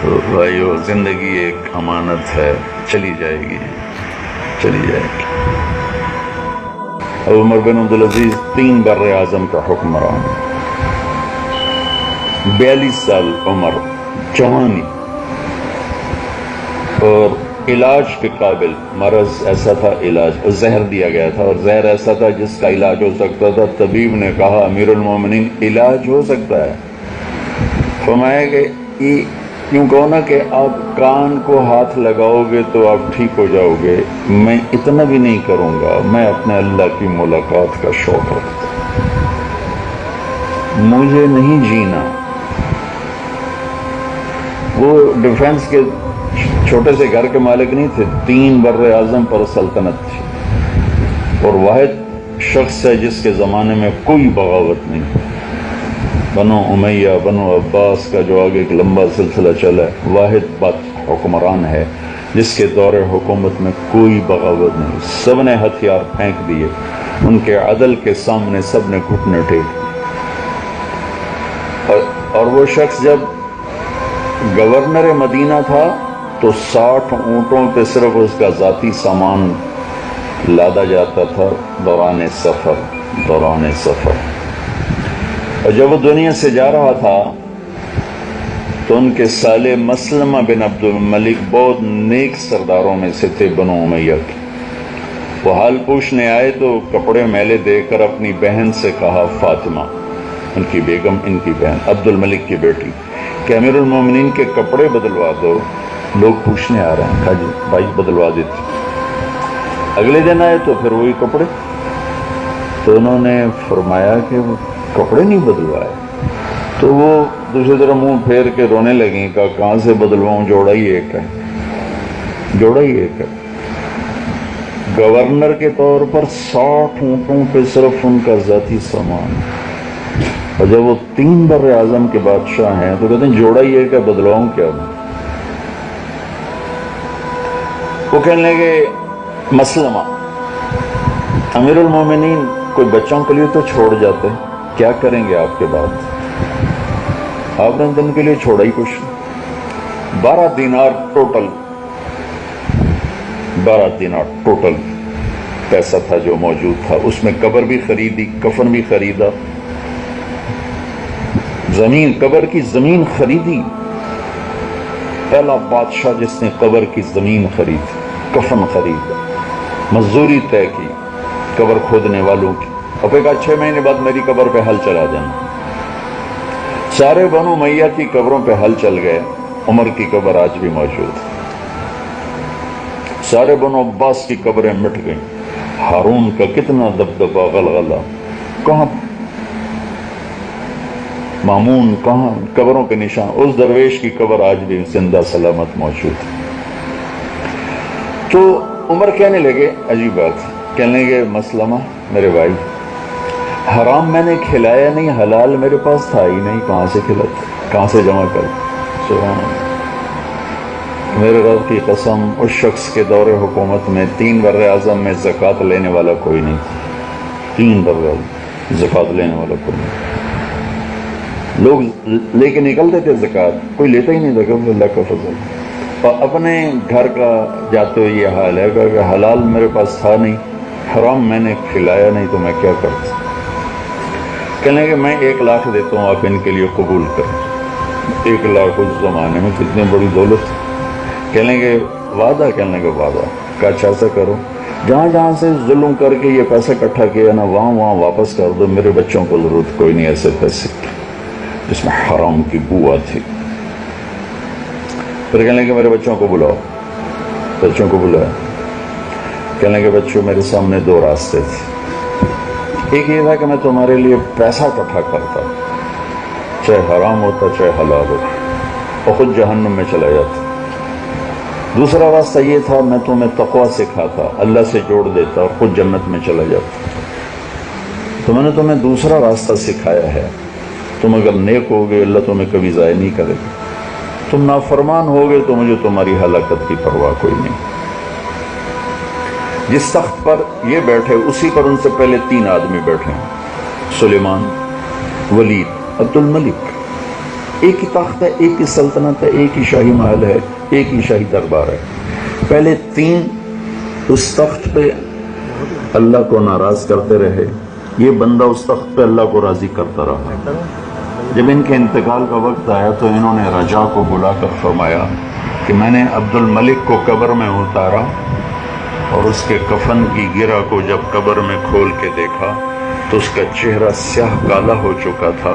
تو بھائیو زندگی ایک امانت ہے، چلی جائے گی، چلی جائے گی۔ اب عمر بن عبدالعزیز 3 بر اعظم کا حکمران، 42 سال عمر، جوانی، اور علاج کے قابل، مرض ایسا تھا علاج، زہر دیا گیا تھا اور زہر ایسا تھا جس کا علاج ہو سکتا تھا۔ طبیب نے کہا امیر المومنین علاج ہو سکتا ہے، فرمایا کہ یوں کہو نا کہ آپ کان کو ہاتھ لگاؤ گے تو آپ ٹھیک ہو جاؤ گے، میں اتنا بھی نہیں کروں گا، میں اپنے اللہ کی ملاقات کا شوق رکھتا ہوں، مجھے نہیں جینا۔ وہ ڈیفنس کے چھوٹے سے گھر کے مالک نہیں تھے، 3 بر اعظم پر سلطنت تھی، اور واحد شخص ہے جس کے زمانے میں کوئی بغاوت نہیں، بنو امیہ بنو عباس کا جو آگے ایک لمبا سلسلہ چلا ہے، واحد حکمران ہے جس کے دور حکومت میں کوئی بغاوت نہیں، سب نے ہتھیار پھینک دیے، ان کے عدل کے سامنے سب نے گھٹنے ٹیک دیے۔ اور وہ شخص جب گورنر مدینہ تھا تو 60 اونٹوں پہ صرف اس کا ذاتی سامان لادا جاتا تھا دوران سفر۔ اور جب وہ دنیا سے جا رہا تھا تو ان کے سالے مسلمہ بن عبد الملک بہت نیک سرداروں میں سے تھے بنو امیہ کے، وہ حال پوچھنے آئے تو کپڑے میلے دے کر اپنی بہن سے کہا، فاطمہ ان کی بیگم، ان کی بہن عبد الملک کی بیٹی، کہ امیر المومنین کے کپڑے بدلوا دو، لوگ پوچھنے آ رہے ہیں۔ کہا جی بھائی بدلوا دیتے۔ اگلے دن آئے تو پھر وہی کپڑے، تو انہوں نے فرمایا کہ وہ کپڑے نہیں بدلوائے، تو وہ دوسری طرح منہ پھیر کے رونے لگیں، کہا کہاں سے بدلواؤں، جوڑا ہی ایک ہے، جوڑا ہی ایک ہے۔ گورنر کے طور پر 60 اونٹوں پہ صرف ان کا ذاتی سامان، اور جب وہ 3 بر اعظم کے بادشاہ ہیں تو کہتے ہیں جوڑا ہی ایک ہے، بدلواؤں کیا میں؟ وہ کہنے لگے مسلمہ امیر المومنین کوئی بچوں کے لیے تو چھوڑ جاتے، کیا کریں گے آپ کے بعد؟ آپ نے ان کے لیے چھوڑا ہی کچھ، 12 دینار ٹوٹل پیسہ تھا جو موجود تھا، اس میں قبر بھی خریدی، کفن بھی خریدا، زمین، قبر کی زمین خریدی، پہلا بادشاہ جس نے قبر کی زمین خریدی، کفن خریدا، مزدوری طے کی قبر کھودنے والوں کی، اور پھر کہا 6 مہینے بعد میری قبر پہ حل چلا دینا۔ سارے بنو امیہ کی قبروں پہ حل چل گئے، عمر کی قبر آج بھی موجود ہے، سارے بنو عباس کی قبریں مٹ گئیں، ہارون کا کتنا دبدبہ غلغلہ، کہاں مامون، کہاں قبروں کے نشان، اس درویش کی قبر آج بھی زندہ سلامت موجود ہے۔ تو عمر کہنے لگے، عجیب بات، کہنے لگے مسلمہ میرے بھائی، حرام میں نے کھلایا نہیں، حلال میرے پاس تھا ہی نہیں، کہاں سے کھلاتا، کہاں سے جمع کر؟ سبحان اللہ، میرے رب کی قسم، اس شخص کے دور حکومت میں 3 بر اعظم میں زکوٰۃ لینے والا کوئی نہیں، 3 بر اعظم زکوٰۃ لینے والا کوئی نہیں، لوگ لے کے نکلتے تھے زکوٰۃ، کوئی لیتا ہی نہیں تھا، کہ اللہ کا فضل۔ اور اپنے گھر کا جاتے ہوئے یہ حال ہے کہ حلال میرے پاس تھا نہیں، حرام میں نے کھلایا نہیں، تو میں کیا کرتا؟ کہنے کہ میں 1 لاکھ دیتا ہوں، آپ ان کے لیے قبول کریں۔ 1 لاکھ اس زمانے میں کتنی بڑی دولت۔ کہنے کہ وعدہ، کہنے کہ وعدہ، کہ اچھا سا کرو، جہاں جہاں سے ظلم کر کے یہ پیسہ اکٹھا کیا نا، وہاں واپس کر دو، میرے بچوں کو ضرورت کوئی نہیں ایسے پیسے جس میں حرام کی بو آتی۔ پھر کہنے لگے میرے بچوں کو بلاؤ، بچوں کو بلایا، کہنے لگے بچوں میرے سامنے 2 راستے تھے، ایک یہ تھا کہ میں تمہارے لیے پیسہ اکٹھا کرتا، چاہے حرام ہوتا چاہے حلال ہوتا، اور خود جہنم میں چلا جاتا۔ دوسرا راستہ یہ تھا میں تمہیں تقویٰ سکھاتا، اللہ سے جوڑ دیتا اور خود جنت میں چلا جاتا۔ تو میں نے تمہیں دوسرا راستہ سکھایا ہے، تم اگر نیک ہوگے اللہ تمہیں کبھی ضائع نہیں کرے گا، تم نافرمان ہوگے تو مجھے تمہاری ہلاکت کی پرواہ کوئی نہیں۔ جس تخت پر یہ بیٹھے اسی پر ان سے پہلے 3 آدمی بیٹھے ہیں، سلیمان، ولید، عبد الملک، ایک ہی تخت ہے، ایک ہی سلطنت ہے، ایک ہی شاہی محل ہے، ایک ہی شاہی دربار ہے۔ پہلے 3 اس تخت پہ اللہ کو ناراض کرتے رہے، یہ بندہ اس تخت پہ اللہ کو راضی کرتا رہا۔ جب ان کے انتقال کا وقت آیا تو انہوں نے رجا کو بلا کر فرمایا کہ میں نے عبد الملک کو قبر میں اتارا اور اس کے کفن کی گرہ کو جب قبر میں کھول کے دیکھا تو اس کا چہرہ سیاہ کالا ہو چکا تھا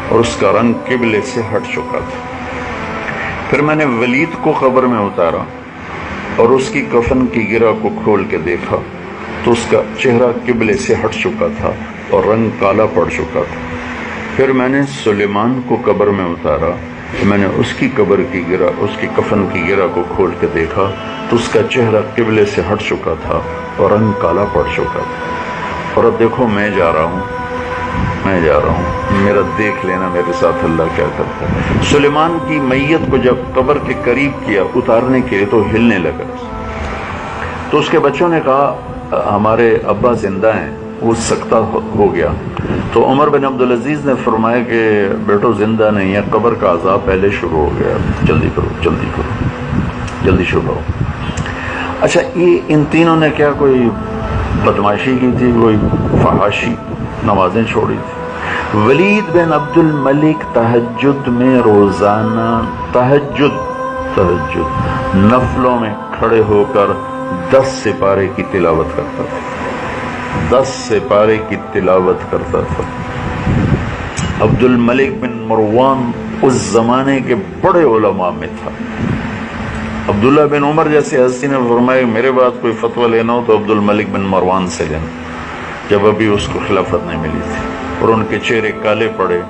اور اس کا رنگ قبلے سے ہٹ چکا تھا۔ پھر میں نے ولید کو قبر میں اتارا اور اس کی کفن کی گرہ کو کھول کے دیکھا تو اس کا چہرہ قبلے سے ہٹ چکا تھا اور رنگ کالا پڑ چکا تھا۔ پھر میں نے سلیمان کو قبر میں اتارا تو میں نے اس کی قبر کی گرہ، اس کی کفن کی گرہ کو کھول کے دیکھا تو اس کا چہرہ قبلے سے ہٹ چکا تھا اور رنگ کالا پڑ چکا تھا۔ اور اب دیکھو میں جا رہا ہوں، میرا دیکھ لینا میرے ساتھ اللہ کیا کرتا ہے۔ سلیمان کی میت کو جب قبر کے قریب کیا اتارنے کے لیے تو ہلنے لگا، تو اس کے بچوں نے کہا ہمارے ابا زندہ ہیں، وہ سکتہ ہو گیا۔ تو عمر بن عبدالعزیز نے فرمایا کہ بیٹو زندہ نہیں ہے، قبر کا عذاب پہلے شروع ہو گیا، جلدی کرو، جلدی شروع ہو۔ اچھا یہ ان تینوں نے کیا کوئی بدماشی کی تھی، کوئی فحاشی، نمازیں چھوڑی تھی؟ ولید بن عبد الملک تہجد میں روزانہ تہجد نفلوں میں کھڑے ہو کر 10 سپارے کی تلاوت کرتا تھا، 10 سپارے کی تلاوت کرتا تھا۔ عبد الملک بن مروان اس زمانے کے بڑے علماء میں تھا۔ عبداللہ بن عمر جیسے ہستی نے فرمایا میرے بعد کوئی فتویٰ لینا ہو تو عبد الملک بن مروان سے لینا، جب ابھی اس کو خلافت نہیں ملی تھی اور ان کے چہرے کالے پڑے۔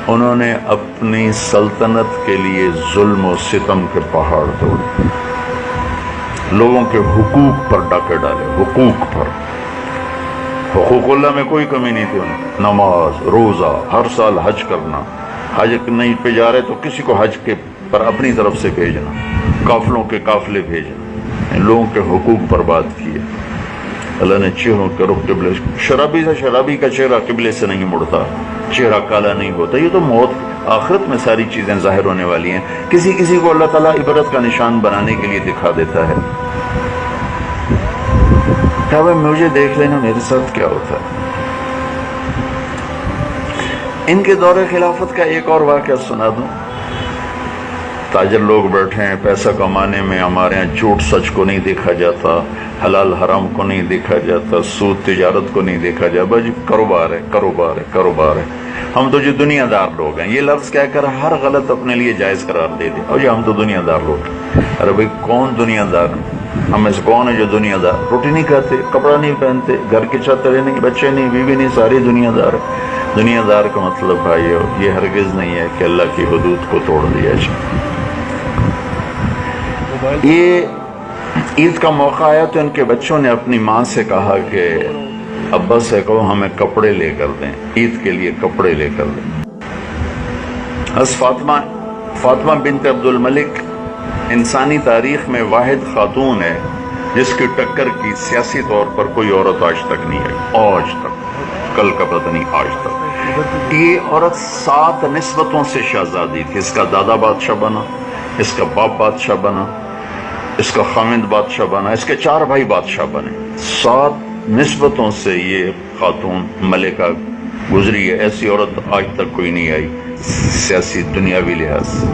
انہوں نے اپنی سلطنت کے لیے ظلم و ستم کے پہاڑ توڑے، لوگوں کے حقوق پر ڈاکے ڈالے، حقوق اللہ میں کوئی کمی نہیں تھی ان کی، نماز، روزہ، ہر سال حج کرنا، حج نہیں پہ جا رہے تو کسی کو حج کے پر اپنی طرف سے بھیجنا، قافلوں کے قافلے بھیجنا، لوگوں کے حقوق پر بات کیے۔ اللہ نے چہروں کے رخ قبلے، شرابی کا چہرہ قبلے سے نہیں مڑتا، چہرہ کالا نہیں ہوتا۔ یہ تو موت آخرت میں ساری چیزیں ظاہر ہونے والی ہیں، کسی کو اللہ تعالیٰ عبرت کا نشان بنانے کے لیے دکھا دیتا ہے۔ کہا بھائی مجھے دیکھ لینا میرے ساتھ کیا ہوتا ہے۔ ان کے دور خلافت کا ایک اور واقعہ سنا دوں۔ تاجر لوگ بیٹھے ہیں، پیسہ کمانے میں ہمارے ہاں جھوٹ سچ کو نہیں دیکھا جاتا، حلال حرام کو نہیں دیکھا جاتا، سود تجارت کو نہیں دیکھا جاتا، بس کاروبار ہے۔ ہم تو جو دنیا دار لوگ ہیں، یہ لفظ کہہ کر ہر غلط اپنے لیے جائز قرار دے دیں، اور یہ ہم تو دنیا دار لوگ ہیں۔ ارے بھائی کون دنیا دار ہے؟ ہم میں سے کون ہے جو دنیا دار؟ روٹی نہیں کھاتے، کپڑا نہیں پہنتے، گھر کی چھت تلے نہیں، بچے نہیں، بیوی نہیں، ساری دنیا دار ہے۔ دنیا دار کا مطلب بھائیو یہ ہرگز نہیں ہے کہ اللہ کی حدود کو توڑ دیا جائے۔ یہ عید کا موقع آیا تو ان کے بچوں نے اپنی ماں سے کہا کہ ابا سے کہو ہمیں کپڑے لے کر دیں، عید کے لیے کپڑے لے کر دیں۔ فاطمہ بنت عبد الملک انسانی تاریخ میں واحد خاتون ہے جس کی ٹکر کی سیاسی طور پر کوئی عورت آج تک نہیں آئی، آج تک، کل کا پتہ نہیں، آج تک۔ یہ عورت 7 نسبتوں سے شہزادی تھی، اس کا دادا بادشاہ بنا، اس کا باپ بادشاہ بنا، اس کا خامند بادشاہ بنا، اس کے 4 بھائی بادشاہ بنے۔ 7 نسبتوں سے یہ خاتون ملکہ گزری ہے، ایسی عورت آج تک کوئی نہیں آئی سیاسی دنیاوی لحاظ سے۔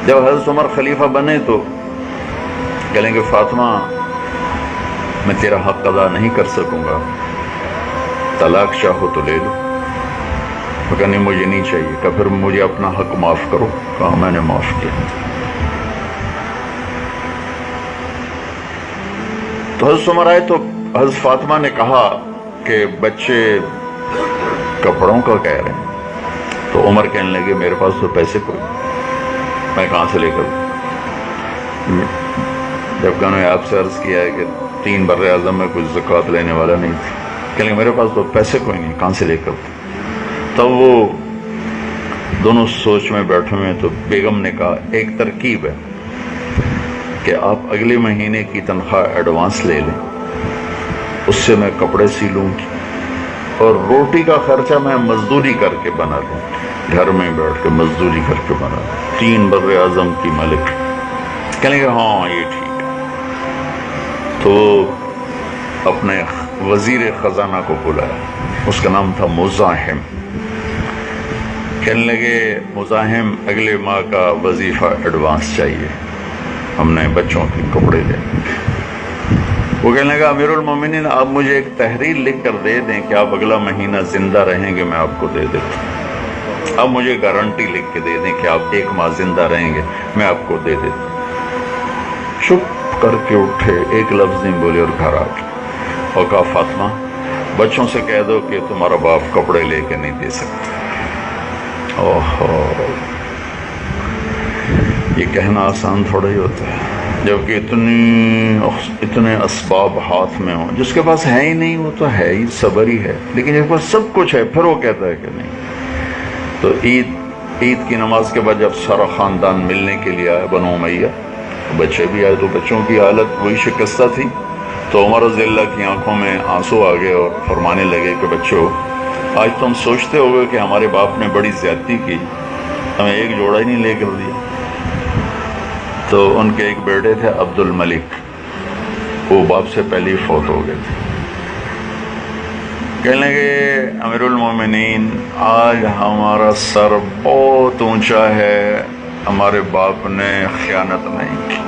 جب حضرت عمر خلیفہ بنے تو کہیں گے فاطمہ میں تیرا حق ادا نہیں کر سکوں گا، طلاق چاہو تو لے لو۔ کہا نہیں مجھے نہیں چاہیے، کہ پھر مجھے اپنا حق معاف کرو۔ کہا میں نے معاف کیا۔ تو حضرت عمر آئے تو حضرت فاطمہ نے کہا کہ بچے کپڑوں کا کہہ رہے ہیں، تو عمر کہنے لگے میرے پاس تو پیسے کوئی، میں کہاں سے لے کر؟ جب کہ انہوں نے آپ سے عرض کیا ہے کہ 3 بر اعظم میں کچھ زکوٰۃ لینے والا نہیں تھا، کہ میرے پاس تو پیسے کوئی نہیں، کہاں سے لے کر؟ تب وہ دونوں سوچ میں بیٹھے ہوئے، تو بیگم نے کہا ایک ترکیب ہے کہ آپ اگلے مہینے کی تنخواہ ایڈوانس لے لیں، اس سے میں کپڑے سی لوں گی اور روٹی کا خرچہ میں مزدوری کر کے بنا لوں گی۔ گھر میں بیٹھ کے مزدوری کر کے مرا، 3 بر اعظم کی ملک۔ کہنے لگے ہاں یہ ٹھیک ہے، تو اپنے وزیر خزانہ کو بلایا، اس کا نام تھا مزاحم۔ کہنے لگے مزاحم اگلے ماہ کا وظیفہ ایڈوانس چاہیے، ہم نے بچوں کے کپڑے لے۔ وہ کہنے لگا امیر المومنین آپ مجھے ایک تحریر لکھ کر دے دیں کہ آپ اگلا مہینہ زندہ رہیں گے، میں آپ کو دے دیتا ہوں۔ آپ مجھے گارنٹی لکھ کے دے دیں کہ آپ 1 ماہ زندہ رہیں گے، میں آپ کو دے دیتا ہوں۔ چپ کر کے اٹھے، ایک لفظ نہیں بولے اور گھر آ گئے اور کہا فاطمہ بچوں سے کہہ دو کہ تمہارا باپ کپڑے لے کے نہیں دے سکتا۔ اوہو، یہ کہنا آسان تھوڑا ہی ہوتا ہے، جبکہ اتنے اسباب ہاتھ میں ہوں۔ جس کے پاس ہے ہی نہیں وہ تو ہے ہی، صبر ہی ہے، لیکن جس کے پاس سب کچھ ہے پھر وہ کہتا ہے کہ نہیں۔ تو عید کی نماز کے بعد جب سارا خاندان ملنے کے لیے آیا بنو امیہ، بچے بھی آئے، تو بچوں کی حالت وہی شکستہ تھی۔ تو عمر رضی اللہ کی آنکھوں میں آنسو آ گئے اور فرمانے لگے کہ بچوں آج تم سوچتے ہوگے کہ ہمارے باپ نے بڑی زیادتی کی، ہمیں ایک جوڑا ہی نہیں لے کر دیا۔ تو ان کے ایک بیٹے تھے عبد الملک، وہ باپ سے پہلے ہی فوت ہو گئے تھے۔ کہنے لگے امیر المومنین آج ہمارا سر بہت اونچا ہے، ہمارے باپ نے خیانت نہیں کی،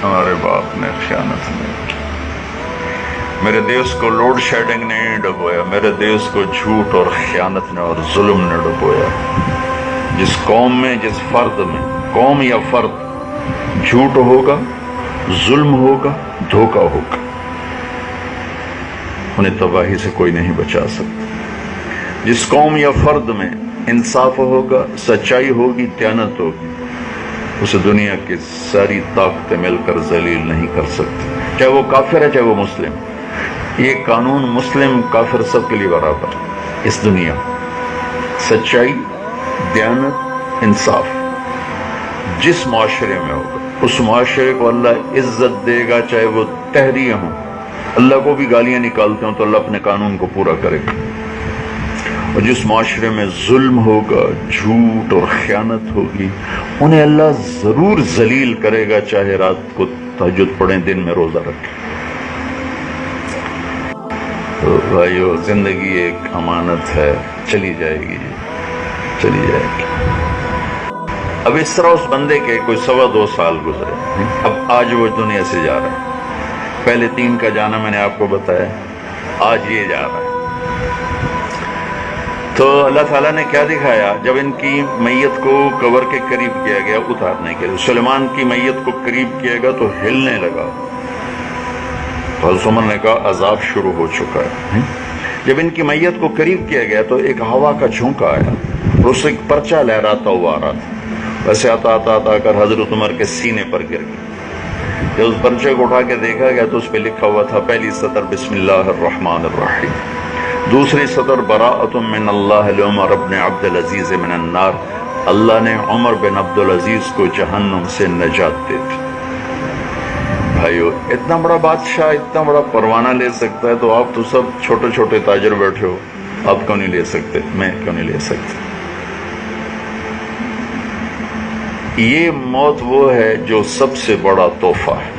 ہمارے باپ نے خیانت نہیں کی، میرے دیس کو لوڈ شیڈنگ نے ڈبویا، میرے دیس کو جھوٹ اور خیانت نے اور ظلم نے ڈبویا۔ جس قوم میں، جس فرد میں، قوم یا فرد جھوٹ ہوگا، ظلم ہوگا، دھوکہ ہوگا، انہیں تباہی سے کوئی نہیں بچا سکتا۔ جس قوم یا فرد میں انصاف ہوگا، سچائی ہوگی، دیانت ہوگی، اسے دنیا کی ساری طاقتیں مل کر ذلیل نہیں کر سکتی، چاہے وہ کافر ہے چاہے وہ مسلم۔ یہ قانون مسلم کافر سب کے لیے برابر اس دنیا۔ سچائی، دیانت، انصاف جس معاشرے میں ہوگا اس معاشرے کو اللہ عزت دے گا، چاہے وہ تحریہ ہوں۔ اللہ کو بھی گالیاں نکالتے ہوں تو اللہ اپنے قانون کو پورا کرے گا۔ اور جس معاشرے میں ظلم ہوگا، جھوٹ اور خیانت ہوگی، انہیں اللہ ضرور ذلیل کرے گا، چاہے رات کو تہجد پڑھیں، دن میں روزہ رکھیں۔ تو بھائیو، زندگی ایک امانت ہے، چلی جائے گی، چلی جائے گی۔ اب اس طرح اس بندے کے کوئی 2.25 سال گزرے، اب آج وہ دنیا سے جا رہا ہے۔ پہلے 3 کا جانا میں نے آپ کو بتایا، آج یہ جا رہا ہے۔ تو اللہ تعالیٰ نے کیا دکھایا، جب ان کی میت کو قبر کے قریب کیا گیا اتارنے کے لیے، سلیمان کی میت کو قریب کیا گیا تو ہلنے لگا۔ حضرت عمر نے کہا عذاب شروع ہو چکا ہے۔ جب ان کی میت کو قریب کیا گیا تو ایک ہوا کا جھونکا آیا اور اس سے ایک پرچہ لہراتا ہوا آ رہا تھا، ویسے آتا کر حضرت عمر کے سینے پر گر گیا۔ جب اس پرچے کو اٹھا کے دیکھا گیا تو اس پہ لکھا ہوا تھا، پہلی سطر بسم اللہ الرحمن الرحیم، دوسری سطر براءۃ من اللہ لعمر بن عبد العزیز من النار، اللہ نے عمر بن عبد العزیز کو جہنم سے نجات دے دی۔ بھائیو، اتنا بڑا بادشاہ اتنا بڑا پروانہ لے سکتا ہے تو آپ تو سب چھوٹے چھوٹے تاجر بیٹھے ہو، آپ کیوں نہیں لے سکتے؟ میں کیوں نہیں لے سکتا؟ یہ موت وہ ہے جو سب سے بڑا تحفہ ہے۔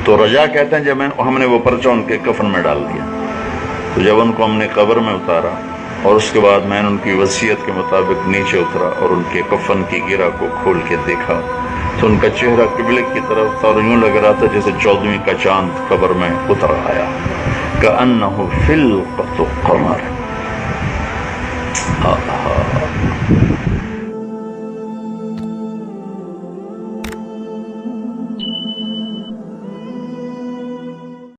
تو رجا کہتے ہیں جب ہم نے وہ پرچہ ان کے کفن میں ڈال دیا، تو جب ان کو ہم نے قبر میں اتارا اور اس کے بعد میں نے ان کی وصیت کے مطابق نیچے اترا اور ان کے کفن کی گرہ کو کھول کے دیکھا تو ان کا چہرہ قبلے کی طرف تھا اور یوں لگ رہا تھا جیسے 14ویں کا چاند قبر میں اتر آیا، کأنہ فلقۃ قمر۔